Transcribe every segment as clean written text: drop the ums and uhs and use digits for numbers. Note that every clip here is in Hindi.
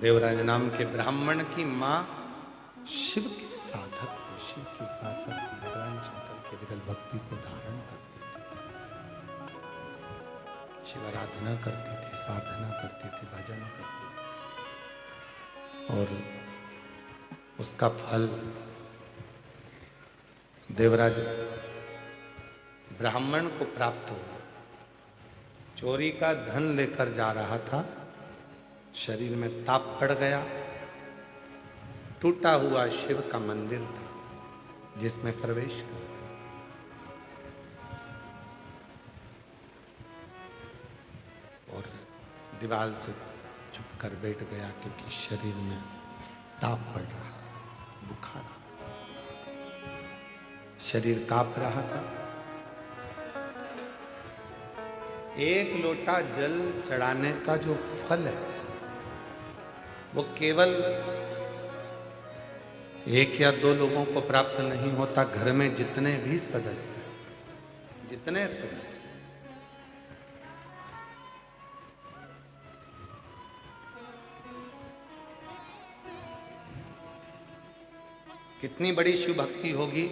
देवराज नाम के ब्राह्मण की मां शिव की साधक थी, शिव की उपासक, भगवान शंकर के विरल भक्ति को धारण करती थी, शिव आराधना करती थी, साधना करती थी, भजन करती थी और उसका फल देवराज ब्राह्मण को प्राप्त हुआ। चोरी का धन लेकर जा रहा था, शरीर में ताप पड़ गया, टूटा हुआ शिव का मंदिर था जिसमें प्रवेश कर गया और दीवार से चुप कर बैठ गया क्योंकि शरीर में ताप पड़ रहा था, बुखार आ रहा था, शरीर कांप रहा था। एक लोटा जल चढ़ाने का जो फल है वो केवल एक या दो लोगों को प्राप्त नहीं होता, घर में जितने सदस्य कितनी बड़ी शिव भक्ति होगी।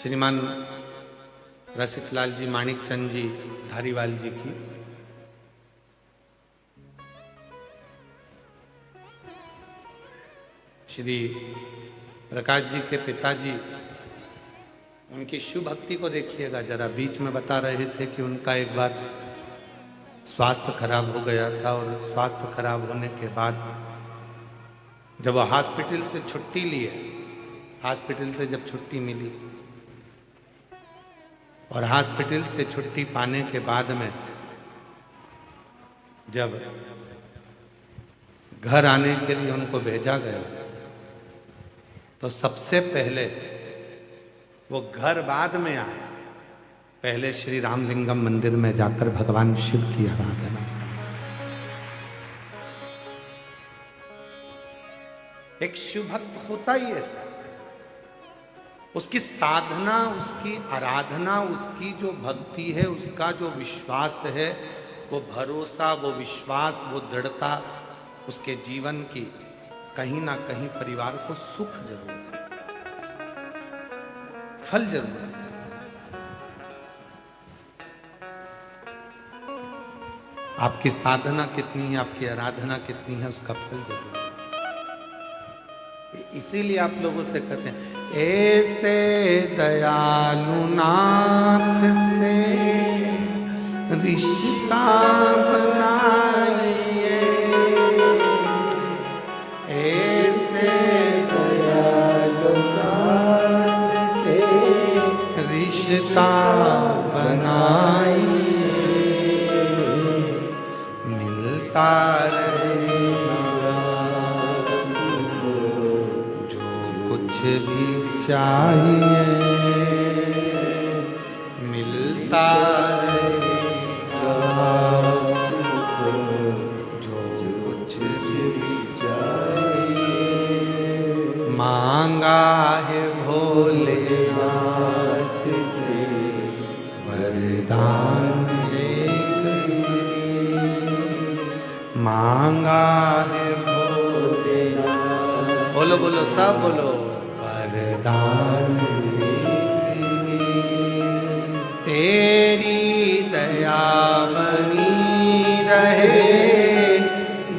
श्रीमान रसिकलाल जी, माणिक चंद जी धारीवाल जी की श्री प्रकाश जी के पिताजी, उनकी शिव भक्ति को देखिएगा जरा। बीच में बता रहे थे कि उनका एक बार स्वास्थ्य खराब हो गया था और स्वास्थ्य खराब होने के बाद जब वो हॉस्पिटल से छुट्टी लिए, हॉस्पिटल से जब छुट्टी मिली और हॉस्पिटल से छुट्टी पाने के बाद में जब घर आने के लिए उनको भेजा गया तो सबसे पहले वो घर बाद में आए, पहले श्री रामलिंगम मंदिर में जाकर भगवान शिव की आराधना से। एक शिव भक्त होता ही ऐसा, उसकी साधना, उसकी आराधना, उसकी जो भक्ति है, उसका जो विश्वास है, वो भरोसा, वो विश्वास, वो दृढ़ता उसके जीवन की कहीं ना कहीं परिवार को सुख जरूर है, फल जरूर है। आपकी साधना कितनी है, आपकी आराधना कितनी है, उसका फल जरूर है। इसीलिए आप लोगों से कहते हैं, ऐसे दयालु नाथ से रिश्ता बनाइए, ऐसे दयालु नाथ से रिश्ता बनाइए, मिलता कुछ भी चाहिए, मिलता रहेगा, जो कुछ भी चाहिए। मांगा है भोलेनाथ से वरदान एक ही, मांगा है भोलेनाथ, बोलो बोलो सब बोलो, वरदान तेरी दया बनी रहे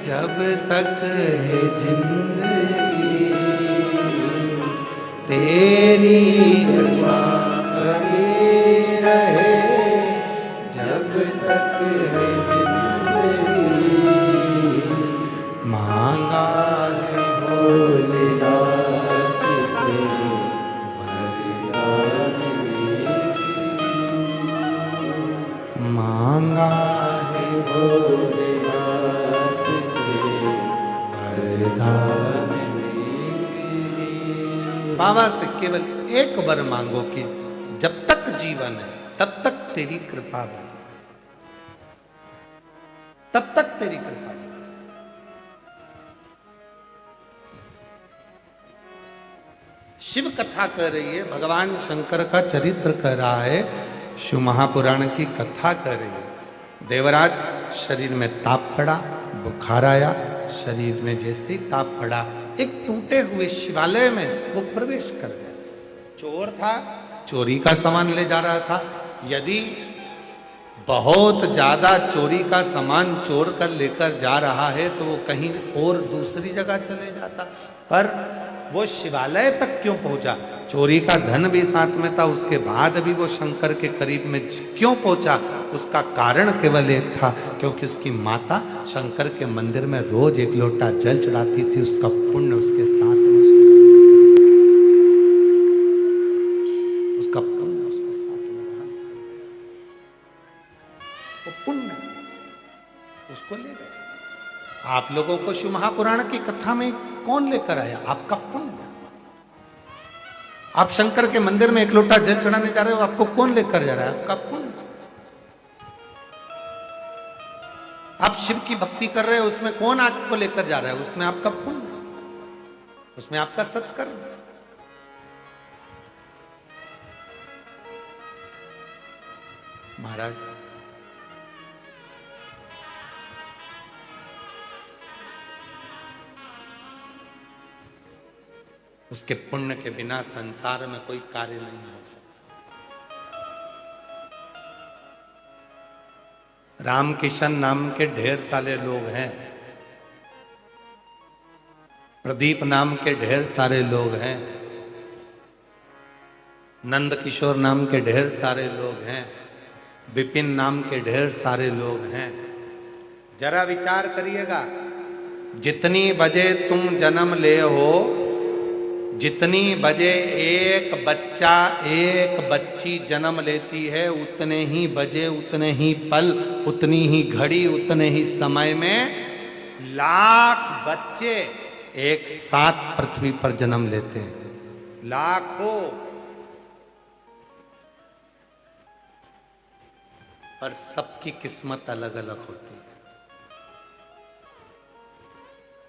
जब तक है जिंदगी, तेरी कृपा बनी रहे जब तक है जिंदगी, मांगा है भोलेनाथ से वरदान, मांगा है भोलेनाथ से वरदान। बाबा से केवल एक वर मांगो कि जब तक जीवन है तब तक तेरी कृपा बने, तब तक तेरी कृपा बने। शिव कथा कह रही है, भगवान शंकर का चरित्र कह रहा है, शिव महापुराण की कथा कह रही है। देवराज शरीर में ताप पड़ा, बुखार आया, शरीर में जैसे ही ताप पड़ा एक टूटे हुए शिवालय में वो प्रवेश कर गया। चोर था, चोरी का सामान ले जा रहा था। यदि बहुत ज्यादा चोरी का सामान चोर कर लेकर जा रहा है तो वो कहीं और दूसरी जगह चले जाता, पर वो शिवालय तक क्यों पहुंचा? चोरी का धन भी साथ में था, उसके बाद भी वो शंकर के करीब में क्यों पहुंचा? उसका कारण केवल एक था, क्योंकि उसकी माता शंकर के मंदिर में रोज एक लोटा जल चढ़ाती थी, उसका पुण्य उसके साथ में, उसका पुण्य उसके साथ में रहा। वो पुण्य उसको ले गए। आप लोगों को शिव महापुराण की कथा में कौन लेकर आया? आपका पुण्य। आप शंकर के मंदिर में एक लोटा जल चढ़ाने जा रहे हो, आपको कौन लेकर जा रहा है? आपका पुण्य। आप शिव की भक्ति कर रहे हो, उसमें कौन आपको लेकर जा रहा है? उसमें आपका पुण्य, उसमें आपका सत्कर्म। महाराज उसके पुण्य के बिना संसार में कोई कार्य नहीं हो सकता। रामकिशन नाम के ढेर सारे लोग हैं, प्रदीप नाम के ढेर सारे लोग हैं, नंद किशोर नाम के ढेर सारे लोग हैं, विपिन नाम के ढेर सारे लोग हैं। जरा विचार करिएगा, जितनी बजे तुम जन्म ले हो, जितनी बजे एक बच्चा एक बच्ची जन्म लेती है, उतने ही बजे, उतने ही पल, उतनी ही घड़ी, उतने ही समय में लाख बच्चे एक साथ पृथ्वी पर जन्म लेते हैं। लाखों। पर सबकी किस्मत अलग अलग होती है,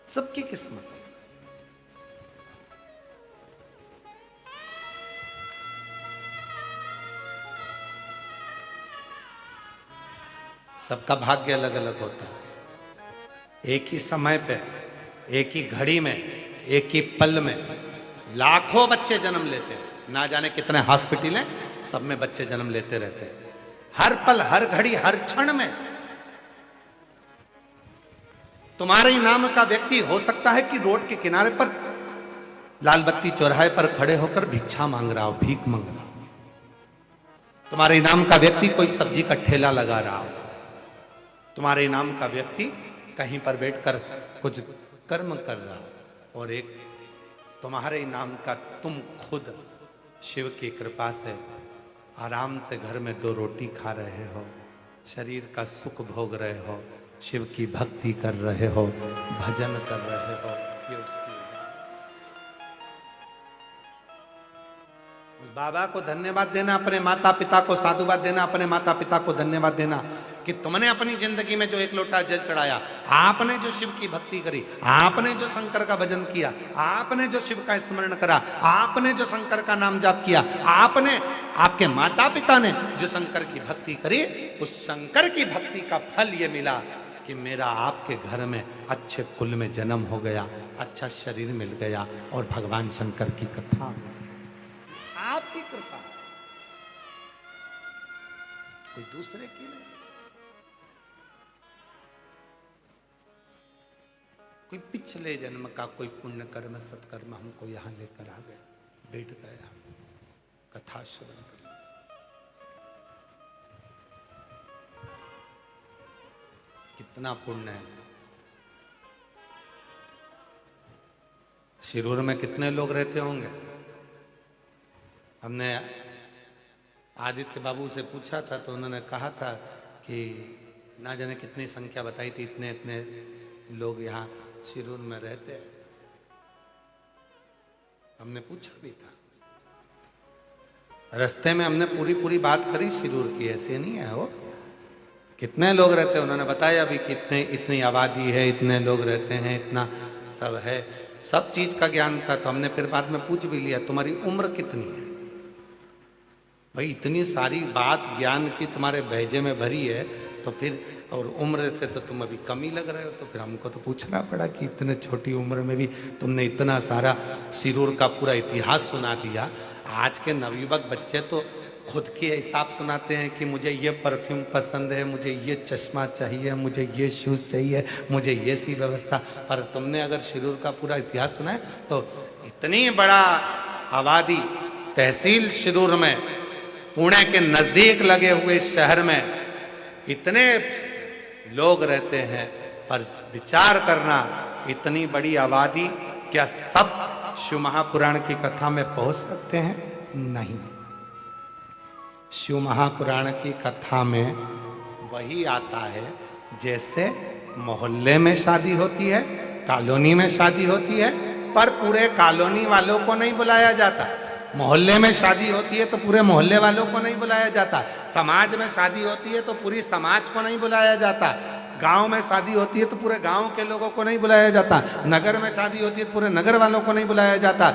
सबकी किस्मत। सबका भाग्य अलग अलग होता है। एक ही समय पे, एक ही घड़ी में, एक ही पल में लाखों बच्चे जन्म लेते हैं। ना जाने कितने हॉस्पिटल हैं, सब में बच्चे जन्म लेते रहते हैं। हर पल, हर घड़ी, हर क्षण में। तुम्हारे नाम का व्यक्ति हो सकता है कि रोड के किनारे पर लाल बत्ती चौराहे पर खड़े होकर भिक्षा मांग रहा हो, भीख मांग रहा हो। तुम्हारे नाम का व्यक्ति कोई सब्जी का ठेला लगा रहा हो। तुम्हारे नाम का व्यक्ति कहीं पर बैठकर कुछ कर्म कर रहा हो। और एक तुम्हारे नाम का तुम खुद शिव की कृपा से आराम से घर में 2 रोटी खा रहे हो, शरीर का सुख भोग रहे हो, शिव की भक्ति कर रहे हो, भजन कर रहे हो। ये उसकी उस बाबा को धन्यवाद देना, अपने माता पिता को साधुवाद देना, अपने माता पिता को धन्यवाद देना कि तुमने अपनी जिंदगी में जो एक लोटा जल चढ़ाया, आपने जो शिव की भक्ति करी, आपने जो शंकर का भजन किया, आपने जो शिव का स्मरण करा, आपने जो शंकर का नाम जाप किया, आपने, आपके माता पिता ने जो शंकर की भक्ति करी, उस शंकर की भक्ति का फल ये मिला कि मेरा आपके घर में अच्छे कुल में जन्म हो गया, अच्छा शरीर मिल गया और भगवान शंकर की कथा, आपकी कृपा, कोई दूसरे की नहीं। कोई पिछले जन्म का कोई पुण्य कर्म सत्कर्म हमको यहां लेकर आ गए, बैठ गए, हम कथा श्रवण कर। कितना पुण्य है। शिरूर में कितने लोग रहते होंगे? हमने आदित्य बाबू से पूछा था तो उन्होंने कहा था कि ना जाने कितनी संख्या बताई थी, इतने इतने लोग यहाँ शिरूर में रहते। हमने पूछा भी था, रास्ते में हमने पूरी पूरी बात करी शिरूर की, ऐसे नहीं है वो। कितने लोग रहते हैं उन्होंने बताया भी, कितने, इतनी आबादी है, इतने लोग रहते हैं, इतना सब है, सब चीज का ज्ञान था। तो हमने फिर बाद में पूछ भी लिया, तुम्हारी उम्र कितनी है? भाई इतनी सारी बात ज्ञान की तुम्हारे भेजे में भरी है, तो फिर और उम्र से तो तुम अभी कम ही लग रहे हो, तो फिर हमको तो पूछना पड़ा कि इतने छोटी उम्र में भी तुमने इतना सारा सिरूर का पूरा इतिहास सुना दिया। आज के नवयुवक बच्चे तो खुद के हिसाब सुनाते हैं कि मुझे ये परफ्यूम पसंद है, मुझे ये चश्मा चाहिए, मुझे ये शूज़ चाहिए, मुझे ये सी व्यवस्था। पर तुमने अगर शिरूर का पूरा इतिहास सुना है तो इतनी बड़ा आबादी तहसील शिरूर में, पुणे के नज़दीक लगे हुए इस शहर में इतने लोग रहते हैं, पर विचार करना इतनी बड़ी आबादी क्या सब शिव महापुराण की कथा में पहुंच सकते हैं? नहीं। शिव महापुराण की कथा में वही आता है जैसे मोहल्ले में शादी होती है, कॉलोनी में शादी होती है, पर पूरे कॉलोनी वालों को नहीं बुलाया जाता। मोहल्ले में शादी होती है तो पूरे मोहल्ले वालों को नहीं बुलाया जाता। समाज में शादी होती है तो पूरी समाज को नहीं बुलाया जाता। गांव में शादी होती है तो पूरे गांव के लोगों को नहीं बुलाया जाता। नगर में शादी होती है तो पूरे नगर वालों को नहीं बुलाया जाता।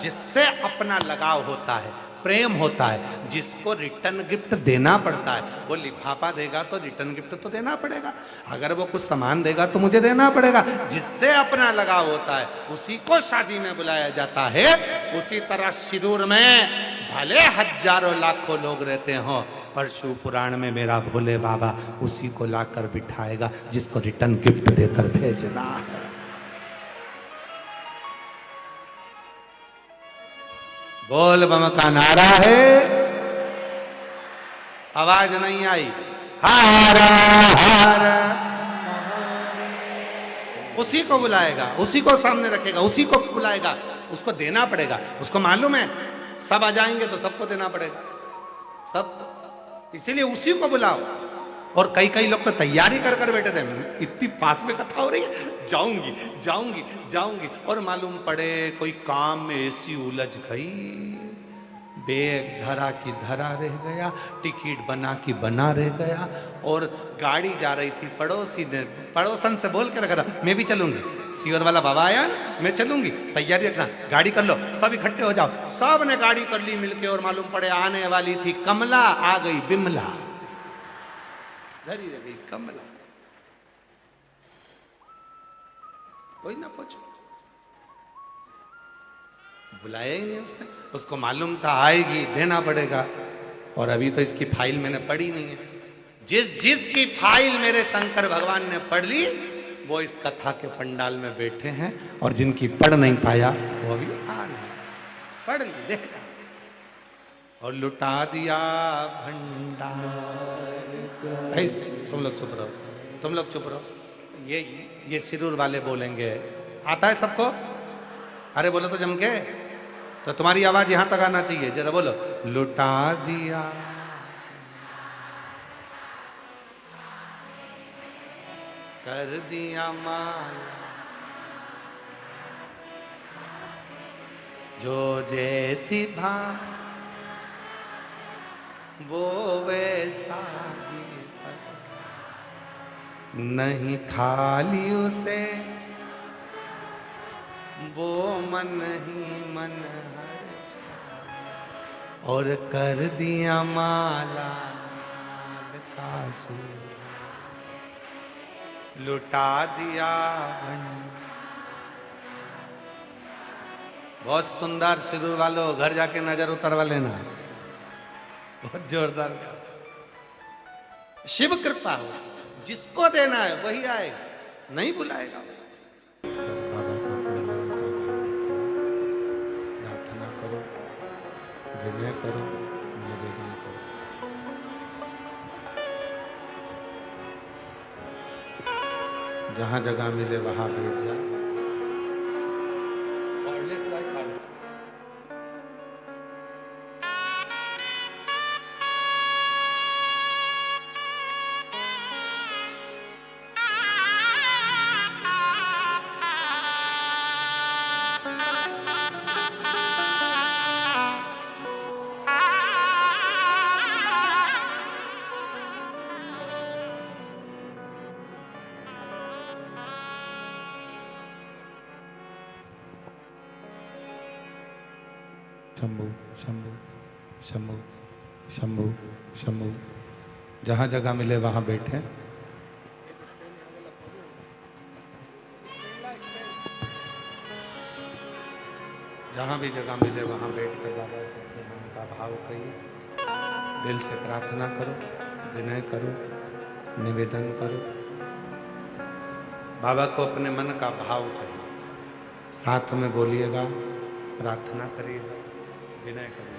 जिससे अपना लगाव होता है, प्रेम होता है, जिसको रिटर्न गिफ्ट देना पड़ता है, वो लिफाफा देगा तो रिटर्न गिफ्ट तो देना पड़ेगा। अगर वो कुछ सामान देगा तो मुझे देना पड़ेगा। जिससे अपना लगाव होता है उसी को शादी में बुलाया जाता है। उसी तरह शिरूर में भले हजारों लाखों लोग रहते हो, पर शिव पुराण में मेरा भोले बाबा उसी को लाकर बिठाएगा जिसको रिटर्न गिफ्ट देकर भेजना है। बोल बम का नारा है, आवाज नहीं आई। हारा हारा, उसी को बुलाएगा, उसी को सामने रखेगा, उसी को बुलाएगा। उसको देना पड़ेगा। उसको मालूम है सब आ जाएंगे तो सबको देना पड़ेगा, सब। इसीलिए उसी को बुलाओ। और कई लोग तो तैयारी कर कर बैठे थे, इतनी पास में कथा हो रही है, जाऊंगी जाऊंगी जाऊंगी, और मालूम पड़े कोई काम में ऐसी उलझ गई, बैग धरा की धरा रह गया, टिकट बना की बना रह गया, और गाड़ी जा रही थी, पड़ोसी ने पड़ोसन से बोल के रखा था मैं भी चलूंगी, सीवर वाला बाबा आया ना, मैं चलूंगी, तैयारी रखना, गाड़ी कर लो, सब इकट्ठे हो जाओ। सब ने गाड़ी कर ली मिलके, और मालूम पड़े आने वाली थी कमला, आ गई बिमला, धरी रह गई कमला। कोई ना पूछो, बुलाया ही नहीं उसने। उसको मालूम था आएगी, देना पड़ेगा। और अभी तो इसकी फाइल मैंने पढ़ी नहीं है। जिसकी फाइल मेरे शंकर भगवान ने पढ़ ली वो इस कथा के पंडाल में बैठे हैं, और जिनकी पढ़ नहीं पाया वो अभी आ नहीं, पढ़ ली, देखा और लुटा दिया भंडार। तुम लोग चुप रहो, तुम लोग चुप रहो। ये सिरूर वाले बोलेंगे, आता है सबको? अरे बोलो तो जम के, तो तुम्हारी आवाज यहां तक आना चाहिए, जरा बोलो। लुटा दिया, कर दिया माल, जो जैसी भा वो वैसा ही, नहीं खाली उसे वो मन ही मन हर्ष, और कर दिया माला काशी, लुटा दिया। बहुत सुंदर सिरूर वालों, घर जाके नजर उतरवा लेना, बहुत जोरदार। शिव कृपा हो, जिसको देना है वही आएगा, नहीं बुलाएगा। प्रार्थना करो, विनय करो, निवेदन करो। जहां जगह मिले वहां बैठ जाओ। शंभु शंभु शंभु शंभु शंभु जहाँ जगह मिले वहाँ बैठे। जहाँ भी जगह मिले वहाँ बैठकर बाबा से अपने मन का भाव कहिए, दिल से प्रार्थना करो, विनय करो, निवेदन करो। बाबा को अपने मन का भाव कहिए, साथ में बोलिएगा, प्रार्थना करिएगा, विनय करिएगा।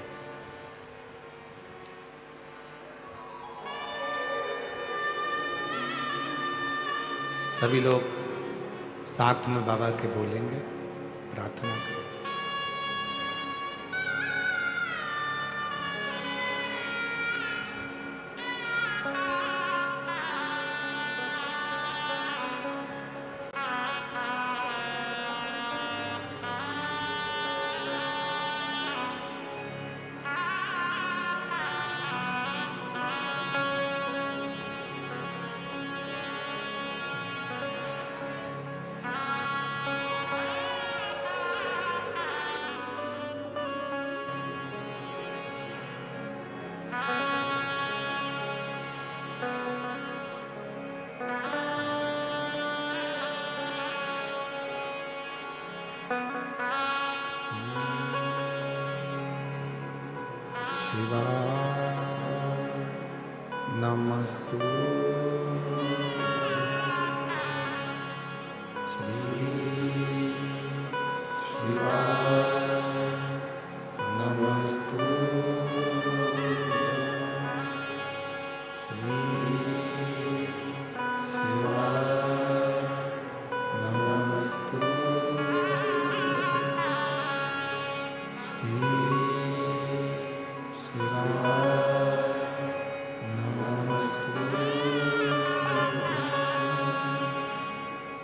सभी लोग साथ में बाबा के बोलेंगे, प्रार्थना करेंगे। नमस्तु श्री शिवाय नमस्तु श्री शिवाय नमस्तु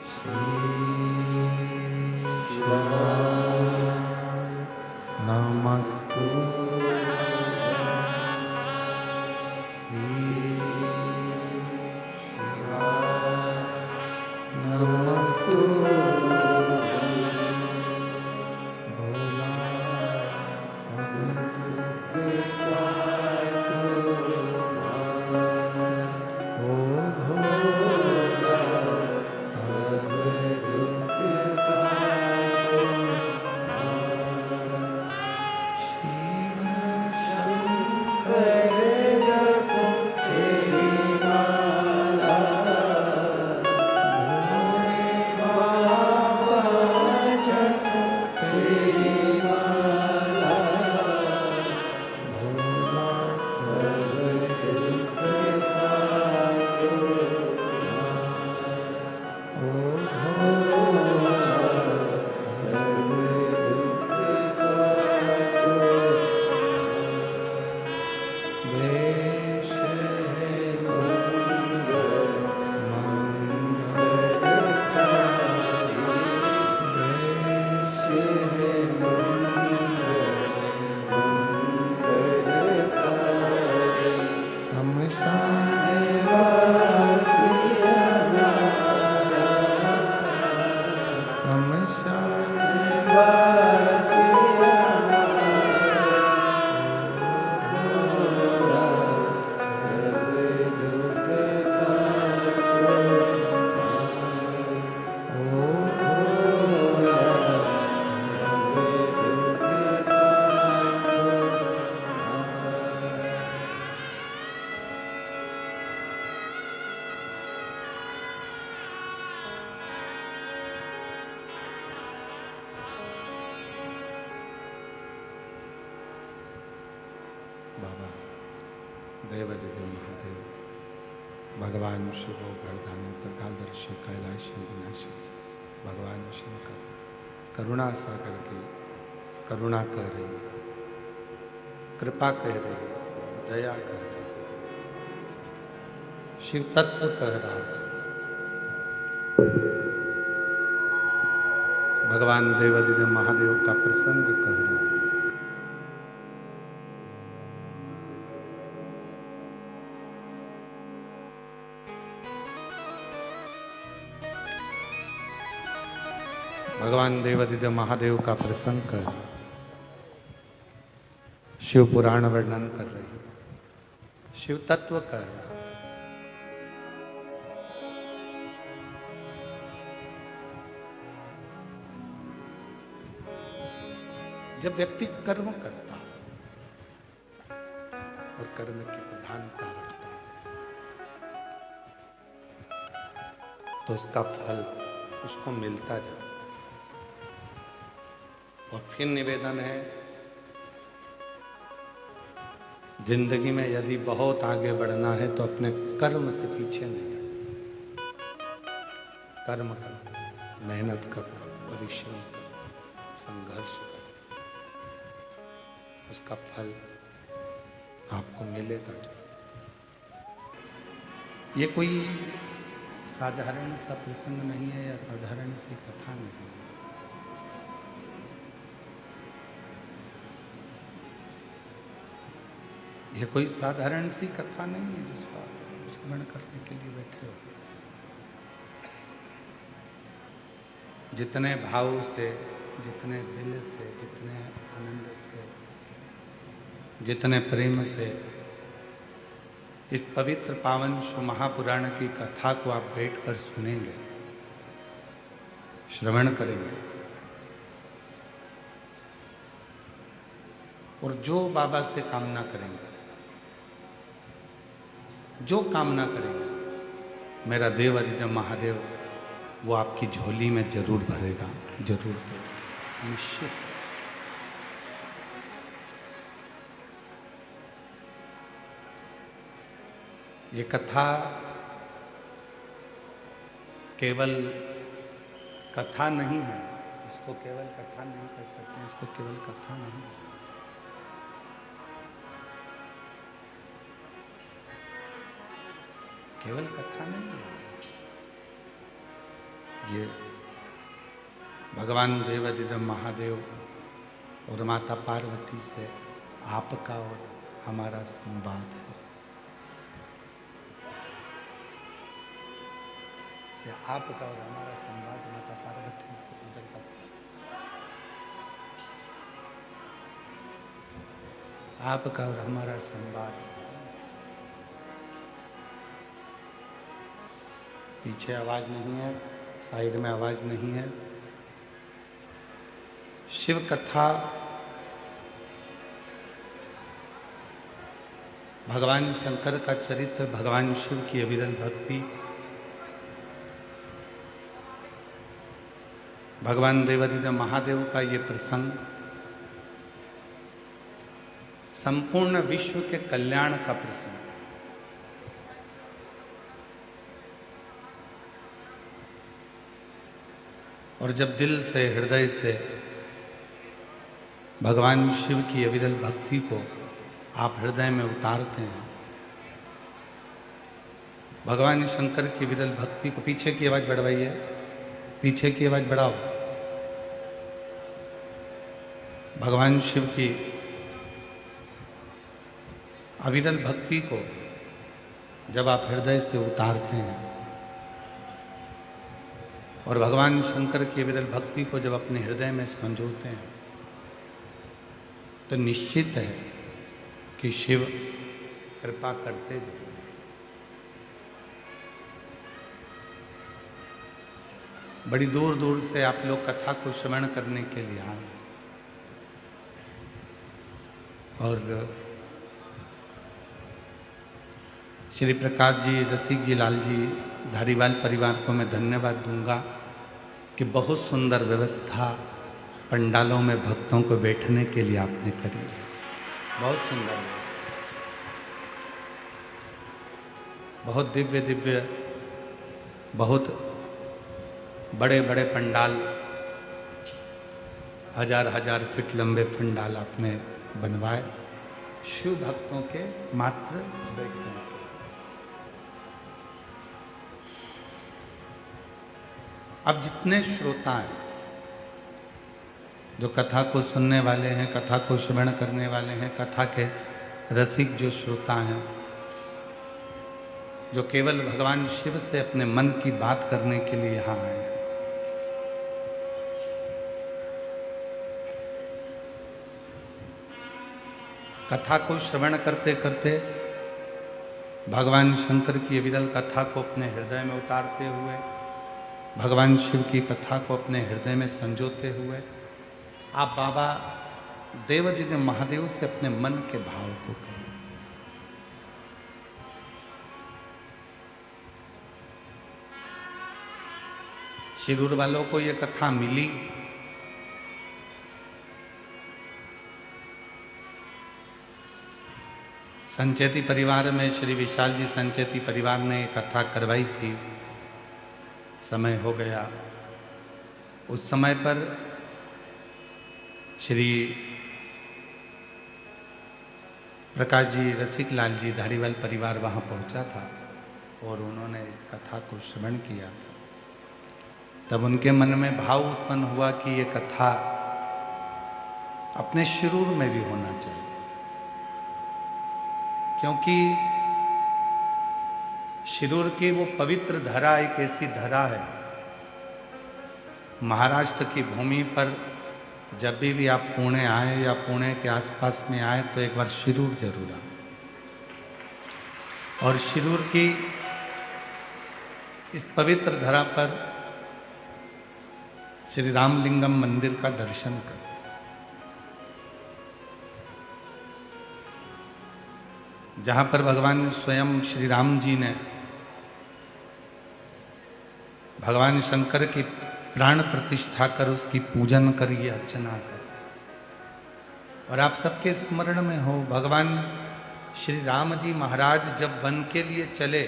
श्री बाबा देवादिदेव महादेव भगवान शिव गर्दानी त्रिकालदर्शी कैलाशी विनाशी भगवान शंकर करुणा सागर की करुणा कह रही, कृपा कह रही, दया कह रही, शिव तत्व कह रहा, भगवान देवादिदेव महादेव का प्रसंग कह रहा। भगवान देवादिदेव महादेव का प्रसंग कर शिव पुराण वर्णन कर रही, शिव तत्व कर रहा। जब व्यक्ति कर्म करता है और कर्म की प्रधानता रखता है तो उसका फल उसको मिलता जाए। और फिर निवेदन है, जिंदगी में यदि बहुत आगे बढ़ना है तो अपने कर्म से पीछे नहीं हटना। कर्म करना, मेहनत करना, परिश्रम करना, संघर्ष करना, उसका फल आपको मिलेगा। ये कोई साधारण सा प्रसंग नहीं है या साधारण सी कथा नहीं है। यह कोई साधारण सी कथा नहीं है जिसको आप श्रवण करने के लिए बैठे हो। जितने भाव से, जितने दिल से, जितने आनंद से, जितने प्रेम से इस पवित्र पावन शिव महापुराण की कथा को आप बैठकर सुनेंगे, श्रवण करेंगे और जो बाबा से कामना करेंगे, जो कामना करेंगे, मेरा देव अधिदेव महादेव वो आपकी झोली में जरूर भरेगा, जरूर भरेगा, निश्चित। ये कथा केवल कथा नहीं है, इसको केवल कथा नहीं कर सकते, इसको केवल कथा नहीं, केवल कथा नहीं है। ये भगवान देवाधिदेव महादेव और माता पार्वती से आपका और हमारा संवाद है। या आपका और हमारा संवाद माता पार्वती से उधर का, आपका और हमारा संवाद। पीछे आवाज नहीं है, साइड में आवाज नहीं है। शिव कथा भगवान शंकर का चरित्र, भगवान शिव की अविरल भक्ति, भगवान देवाधिदेव महादेव का ये प्रसंग संपूर्ण विश्व के कल्याण का प्रसंग है। और जब दिल से, हृदय से भगवान शिव की अविरल भक्ति को आप हृदय में उतारते हैं, भगवान शंकर की विरल भक्ति को, पीछे की आवाज बढ़वाइए, पीछे की आवाज बढ़ाओ। भगवान शिव की अविरल भक्ति को जब आप हृदय से उतारते हैं और भगवान शंकर की विरल भक्ति को जब अपने हृदय में संजोते हैं तो निश्चित है कि शिव कृपा करते जाएंगे। बड़ी दूर दूर से आप लोग कथा को श्रवण करने के लिए आए और श्री प्रकाश जी, रसिक जी, लाल जी, धारीवाल परिवार को मैं धन्यवाद दूंगा कि बहुत सुंदर व्यवस्था पंडालों में भक्तों को बैठने के लिए आपने करी। बहुत सुंदर व्यवस्था, बहुत दिव्य दिव्य, बहुत बड़े बड़े पंडाल, हजार हजार फीट लंबे पंडाल आपने बनवाए शिव भक्तों के मात्र बैठने के। अब जितने श्रोता हैं, जो कथा को सुनने वाले हैं, कथा को श्रवण करने वाले हैं, कथा के रसिक जो श्रोता हैं, जो केवल भगवान शिव से अपने मन की बात करने के लिए यहाँ आए हैं, कथा को श्रवण करते करते भगवान शंकर की विरल कथा को अपने हृदय में उतारते हुए, भगवान शिव की कथा को अपने हृदय में संजोते हुए आप बाबा देवादिदेव महादेव से अपने मन के भाव को कहो। शिरूर वालों को यह कथा मिली, संचेती परिवार में श्री विशाल जी संचेती परिवार ने कथा करवाई थी। समय हो गया। उस समय पर श्री प्रकाश जी, रसिक लाल जी, धारीवाल परिवार वहां पहुंचा था और उन्होंने इस कथा को श्रवण किया था। तब उनके मन में भाव उत्पन्न हुआ कि ये कथा अपने शिरूर में भी होना चाहिए, क्योंकि शिरूर की वो पवित्र धरा एक ऐसी धरा है, महाराष्ट्र की भूमि पर जब भी आप पुणे आए या पुणे के आसपास में आए तो एक बार शिरूर जरूर आए और शिरूर की इस पवित्र धरा पर श्री रामलिंगम मंदिर का दर्शन करें। जहां पर भगवान स्वयं श्री राम जी ने भगवान शंकर की प्राण प्रतिष्ठा कर उसकी पूजन करिए, अर्चना कर। और आप सबके स्मरण में हो, भगवान श्री राम जी महाराज जब वन के लिए चले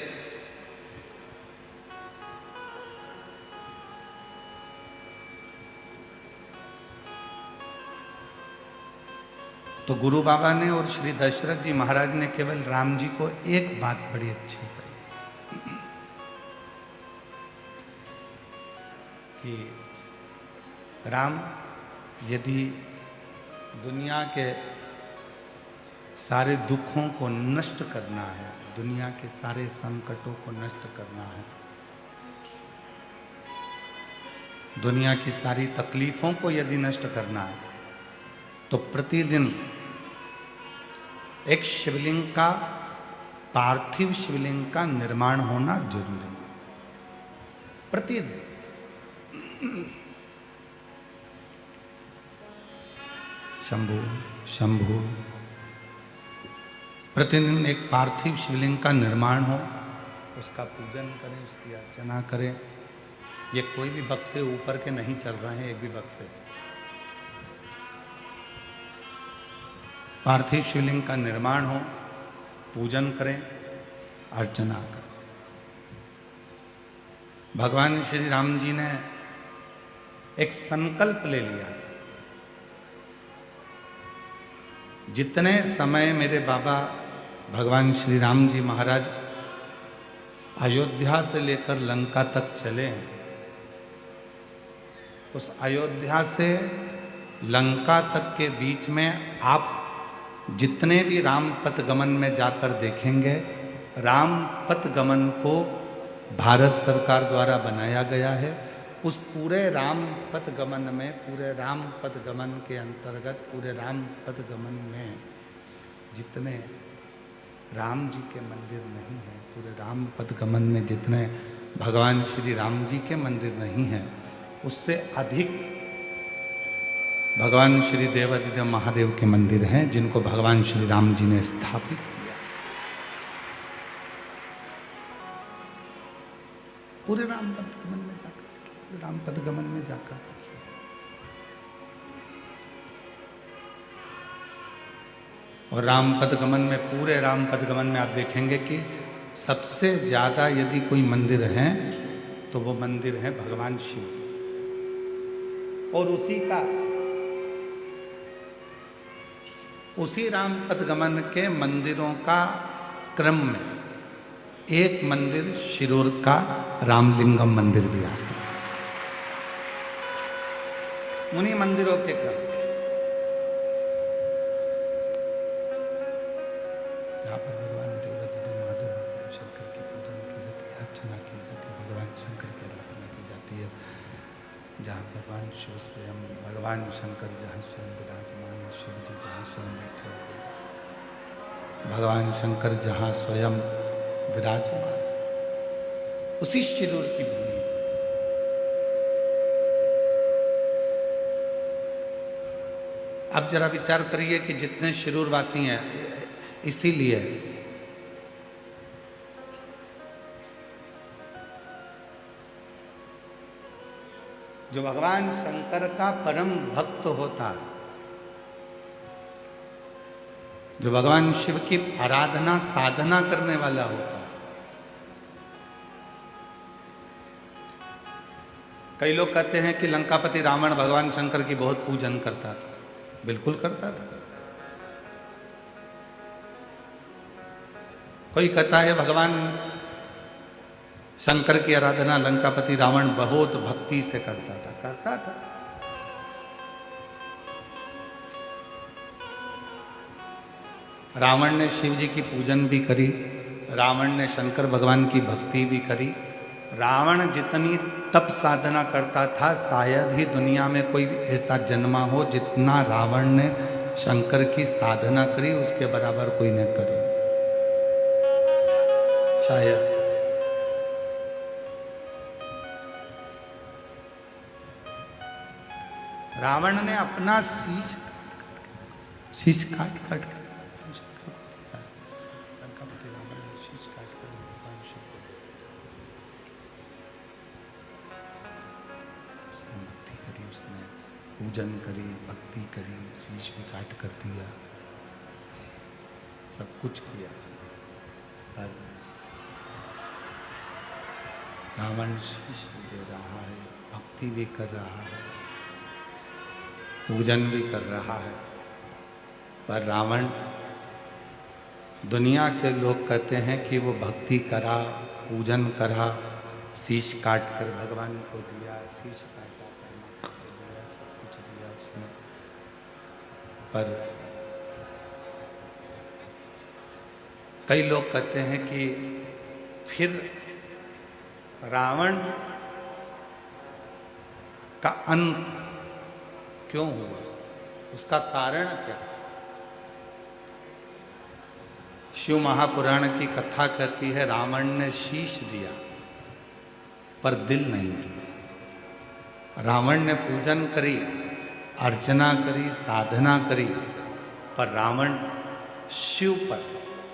तो गुरु बाबा ने और श्री दशरथ जी महाराज ने केवल राम जी को एक बात बड़ी अच्छी कही कि राम, यदि दुनिया के सारे दुखों को नष्ट करना है, दुनिया के सारे संकटों को नष्ट करना है, दुनिया की सारी तकलीफों को यदि नष्ट करना है, तो प्रतिदिन एक शिवलिंग का, पार्थिव शिवलिंग का निर्माण होना जरूरी है। प्रतिदिन शंभु शंभु, प्रतिदिन एक पार्थिव शिवलिंग का निर्माण हो, उसका पूजन करें, उसकी अर्चना करें। ये कोई भी बक्से ऊपर के नहीं चल रहे हैं, एक भी बक्से। पार्थिव शिवलिंग का निर्माण हो, पूजन करें, अर्चना करें। भगवान श्री राम जी ने एक संकल्प ले लिया था, जितने समय मेरे बाबा भगवान श्री राम जी महाराज अयोध्या से लेकर लंका तक चले, उस अयोध्या से लंका तक के बीच में आप जितने भी राम पथ गमन में जाकर देखेंगे, राम पथ गमन को भारत सरकार द्वारा बनाया गया है। उस पूरे राम पथ गमन में, पूरे राम पथ गमन के अंतर्गत, पूरे राम पथ गमन में जितने राम जी के मंदिर नहीं हैं, पूरे राम पथ गमन में जितने भगवान श्री राम जी के मंदिर नहीं हैं, उससे अधिक भगवान श्री देवादिदेव महादेव के मंदिर हैं, जिनको भगवान श्री राम जी ने स्थापित किया। पूरे राम पथ गमन में जाकर, पूरे राम पथ गमन में जाकर और राम पथ गमन में, पूरे राम पथ गमन में आप देखेंगे कि सबसे ज्यादा यदि कोई मंदिर है तो वो मंदिर है भगवान शिव। और उसी राम पथ गमन के मंदिरों का क्रम में एक मंदिर शिरूर का रामलिंगम मंदिर भी आता है। उन्हीं मंदिरों के क्रम, जहाँ पर भगवान देवादिदेव महादेव, भगवान शंकर की पूजन की जाती है, अर्चना की जाती है, भगवान शंकर की आराधना की जाती है। जहाँ भगवान शिव स्वयं, भगवान शंकर जहाँ स्वयं विराजमान है, शिव जी जहाँ स्वयं बैठे हुए, भगवान शंकर जहाँ स्वयं विराजमान, उसी शिरूर की भूमि। अब जरा विचार करिए कि जितने शिरूरवासी हैं, इसीलिए जो भगवान शंकर का परम भक्त होता है, जो भगवान शिव की आराधना साधना करने वाला होता है। कई लोग कहते हैं कि लंकापति रावण भगवान शंकर की बहुत पूजन करता था। बिल्कुल करता था। कोई कहता है भगवान शंकर की आराधना लंकापति रावण बहुत भक्ति से करता था। करता था। रावण ने शिव जी की पूजन भी करी, रावण ने शंकर भगवान की भक्ति भी करी। रावण जितनी तप साधना करता था, शायद ही दुनिया में कोई ऐसा जन्मा हो जितना रावण ने शंकर की साधना करी, उसके बराबर कोई ने करी शायद। रावण ने अपना शीश काट काट कर पूजन करी, भक्ति करी, शीश भी काट कर दिया, सब कुछ किया। पर रावण शीश भी दे रहा है, भक्ति भी कर रहा है, पूजन भी कर रहा है। पर रावण, दुनिया के लोग कहते हैं कि वो भक्ति करा, पूजन करा, शीश काट कर भगवान को दिया, शीश पर कई लोग कहते हैं कि फिर रावण का अंत क्यों हुआ, उसका कारण क्या। शिव महापुराण की कथा कहती है रावण ने शीश दिया पर दिल नहीं दिया। रावण ने पूजन करी, अर्चना करी, साधना करी, पर रावण शिव पर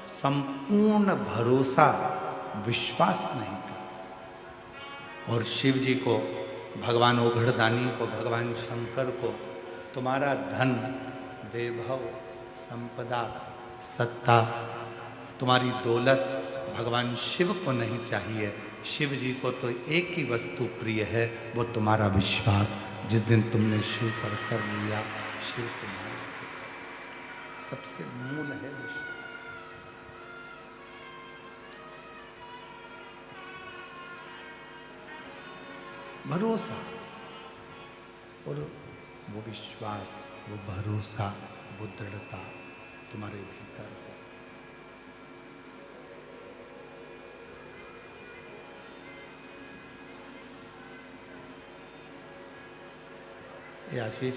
संपूर्ण भरोसा, विश्वास नहीं था। और शिव जी को, भगवान ओघड़दानी को, भगवान शंकर को तुम्हारा धन, वैभव, संपदा, सत्ता, तुम्हारी दौलत भगवान शिव को नहीं चाहिए। शिव जी को तो एक ही वस्तु प्रिय है, वो तुम्हारा विश्वास। जिस दिन तुमने शिव पर कर लिया, शिव तुम्हारा सबसे मूल है विश्वास। भरोसा, और वो विश्वास, वो भरोसा, वो दृढ़ता तुम्हारे भीतर है। ये आशीष,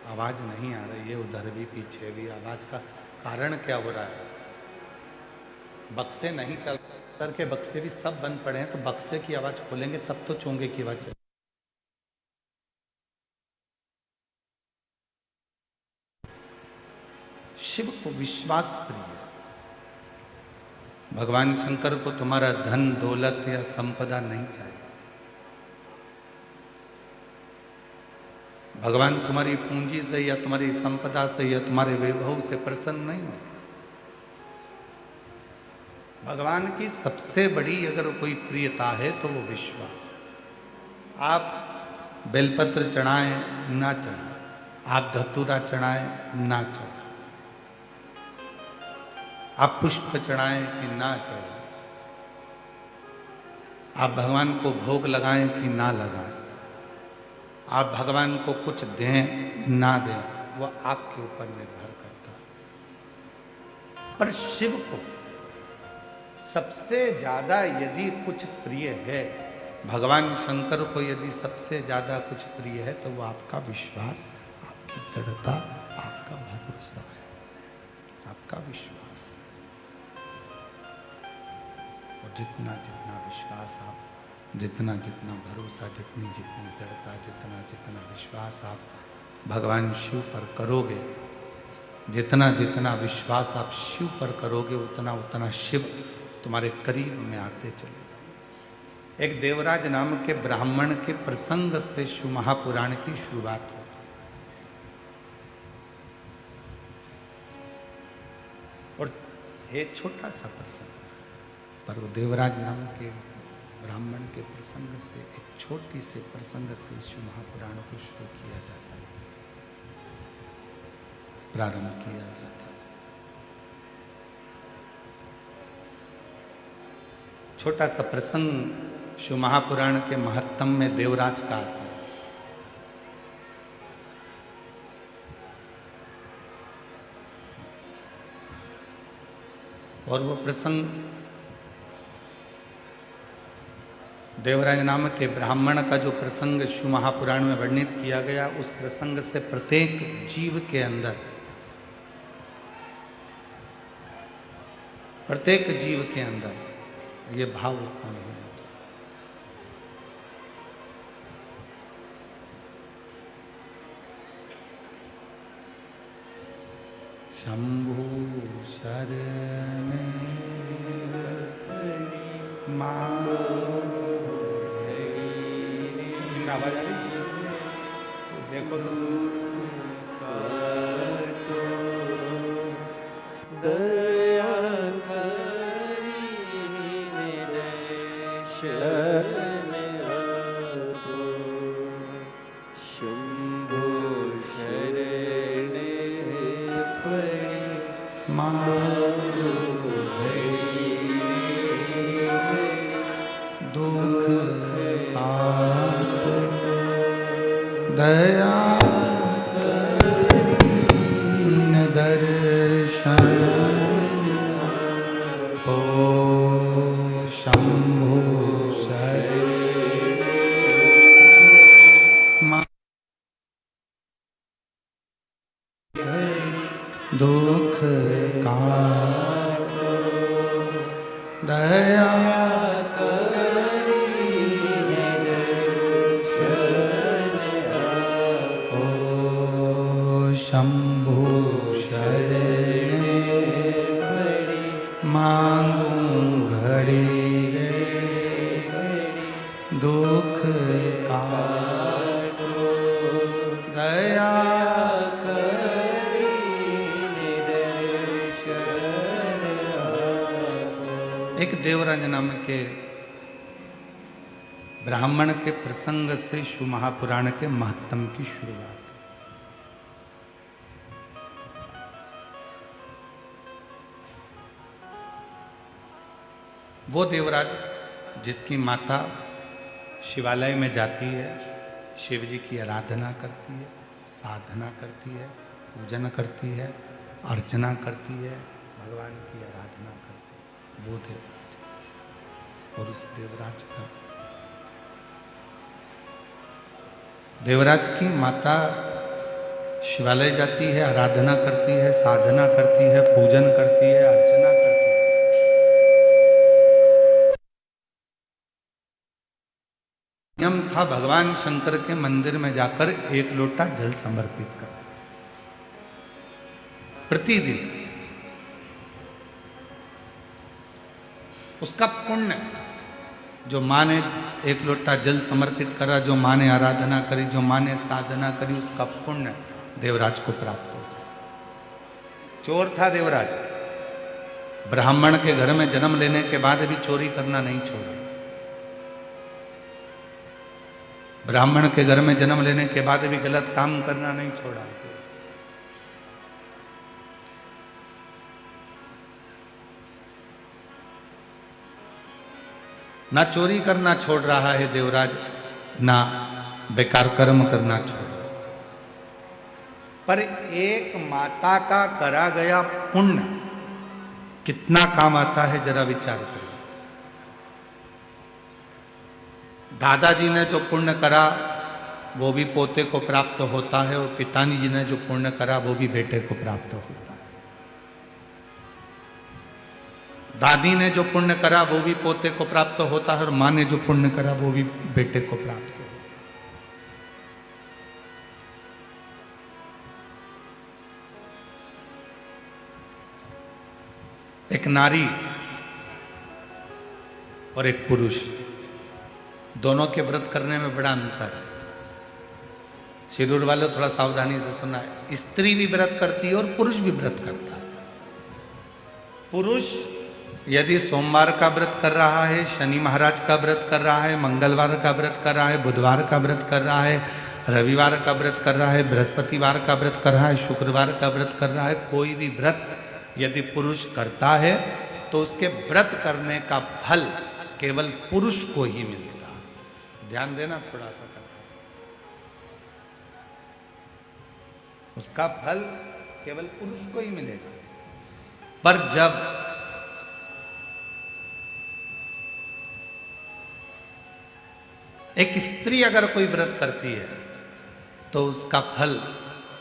आवाज नहीं आ रही है, उधर भी पीछे भी। आवाज का कारण क्या हो रहा है? बक्से नहीं चल करके, बक्से भी सब बंद पड़े हैं, तो बक्से की आवाज खोलेंगे तब तो चोंगे की आवाज चले। शिव को विश्वास प्रिय है। भगवान शंकर को तुम्हारा धन, दौलत या संपदा नहीं चाहिए। भगवान तुम्हारी पूंजी से या तुम्हारी संपदा से या तुम्हारे वैभव से प्रसन्न नहीं हो। भगवान की सबसे बड़ी अगर कोई प्रियता है तो वो विश्वास। आप बेलपत्र चढ़ाएं ना चढ़ाएं, आप धतूरा चढ़ाएं ना चढ़ाएं, आप पुष्प चढ़ाएं कि ना चढ़ाएं, आप भगवान को भोग लगाएं कि ना लगाएं, आप भगवान को कुछ दें ना दें, वो आपके ऊपर निर्भर करता है। पर शिव को सबसे ज्यादा यदि कुछ प्रिय है, भगवान शंकर को यदि सबसे ज्यादा कुछ प्रिय है, तो वो आपका विश्वास, आपकी दृढ़ता, आपका भरोसा है, आपका विश्वास है। और जितना जितना विश्वास आप, जितना जितना भरोसा, जितनी जितनी दृढ़ता, जितना जितना विश्वास आप भगवान शिव पर करोगे, जितना जितना विश्वास आप शिव पर करोगे, उतना उतना शिव तुम्हारे करीब में आते चले जाएंगे। एक देवराज नाम के ब्राह्मण के प्रसंग से शिव महापुराण की शुरुआत होती। और ये छोटा सा प्रसंग, पर वो देवराज नाम के ब्राह्मण के प्रसंग से, एक छोटी से प्रसंग से शिव महापुराण को शुरू किया जाता है, प्रारंभ किया जाता है। छोटा सा प्रसंग शिव महापुराण के महत्तम में देवराज का आता है। और वो प्रसंग देवराज नाम के ब्राह्मण का जो प्रसंग शिव महापुराण में वर्णित किया गया, उस प्रसंग से प्रत्येक जीव के अंदर, प्रत्येक जीव के अंदर ये भाव उत्पन्न हो। शंभु शरण आवाज आ रही, देखो तो दया करी शरण आपो, शंभु शरण पड़ी दुख दया करीन दर्शन ओ शंभु दुख का दया शंभु शरण मांगू घड़ी दुख का दया एक देवराज नाम के ब्राह्मण के प्रसंग से शिव महापुराण के महत्तम की शुरुआत। वो देवराज जिसकी माता शिवालय में जाती है, शिव जी की आराधना करती है, साधना करती है, पूजन करती है, अर्चना करती है, भगवान की आराधना करती है, वो देवराज। और उस देवराज की माता शिवालय जाती है, आराधना करती है, साधना करती है, पूजन करती है, अर्चना करती है। नियम था भगवान शंकर के मंदिर में जाकर एक लोटा जल समर्पित कर प्रतिदिन। उसका पुण्य, जो माँ ने एक लोटा जल समर्पित करा, जो माँ ने आराधना करी, जो माँ ने साधना करी, उसका पुण्य देवराज को प्राप्त हो। चोर था देवराज, ब्राह्मण के घर में जन्म लेने के बाद भी चोरी करना नहीं छोड़ा। ब्राह्मण के घर में जन्म लेने के बाद भी गलत काम करना नहीं छोड़ा। ना चोरी करना छोड़ रहा है देवराज, ना बेकार कर्म करना छोड़ रहा। पर एक माता का करा गया पुण्य कितना काम आता है, जरा विचार करो। दादाजी ने जो पुण्य करा वो भी पोते को प्राप्त होता है, और पिताजी ने जो पुण्य करा वो भी बेटे को प्राप्त होता है। दादी ने जो पुण्य करा वो भी पोते को प्राप्त होता है, और माँ ने जो पुण्य करा वो भी बेटे को प्राप्त होता है। एक नारी और एक पुरुष, दोनों के व्रत करने में बड़ा अंतर है। शिरूर वालों थोड़ा सावधानी से सुना है, स्त्री भी व्रत करती है और पुरुष भी व्रत करता है। पुरुष यदि सोमवार का व्रत कर रहा है, शनि महाराज का व्रत कर रहा है, मंगलवार का व्रत कर रहा है, बुधवार का व्रत कर रहा है, रविवार का व्रत कर रहा है, बृहस्पतिवार का व्रत कर रहा है, शुक्रवार का व्रत कर रहा है, कोई भी व्रत यदि पुरुष करता है तो उसके व्रत करने का फल केवल पुरुष को ही मिलेगा। ध्यान देना थोड़ा सा, उसका फल केवल पुरुष को ही मिलेगा। पर जब एक स्त्री अगर कोई व्रत करती है तो उसका फल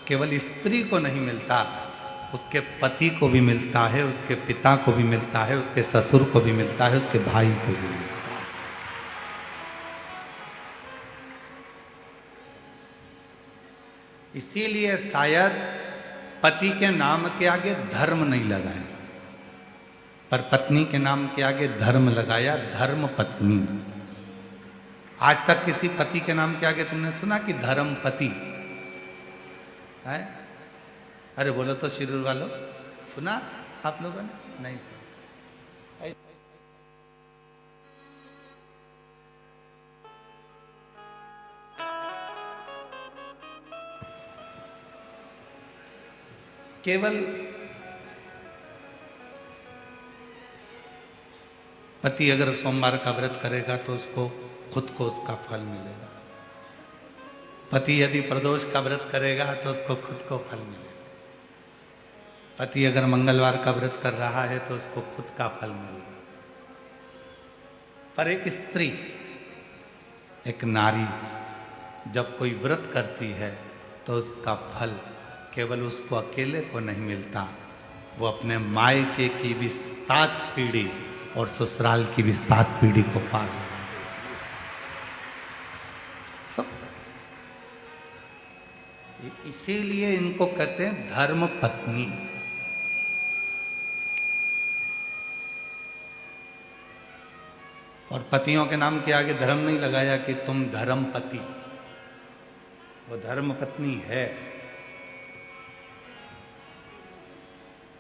केवल स्त्री को नहीं मिलता, उसके पति को भी मिलता है, उसके पिता को भी मिलता है, उसके ससुर को भी मिलता है, उसके भाई को भी मिलता है। इसीलिए शायद पति के नाम के आगे धर्म नहीं लगाया, पर पत्नी के नाम के आगे धर्म लगाया, धर्म पत्नी। आज तक किसी पति के नाम के आगे तुमने सुना कि धर्म पति है? अरे बोलो तो शिरूर वालों, सुना आप लोगों ने? नहीं सुना। केवल पति अगर सोमवार का व्रत करेगा तो उसको खुद को उसका फल मिलेगा। पति यदि प्रदोष का व्रत करेगा तो उसको खुद को फल मिलेगा। पति अगर मंगलवार का व्रत कर रहा है तो उसको खुद का फल मिलेगा। पर एक स्त्री, एक नारी जब कोई व्रत करती है तो उसका फल केवल उसको अकेले को नहीं मिलता, वो अपने मायके की भी 7 पीढ़ी और ससुराल की भी 7 पीढ़ी को पार सब। इसीलिए इनको कहते हैं धर्म पत्नी। और पतियों के नाम के आगे धर्म नहीं लगाया कि तुम धर्म पति, वो धर्म पत्नी है।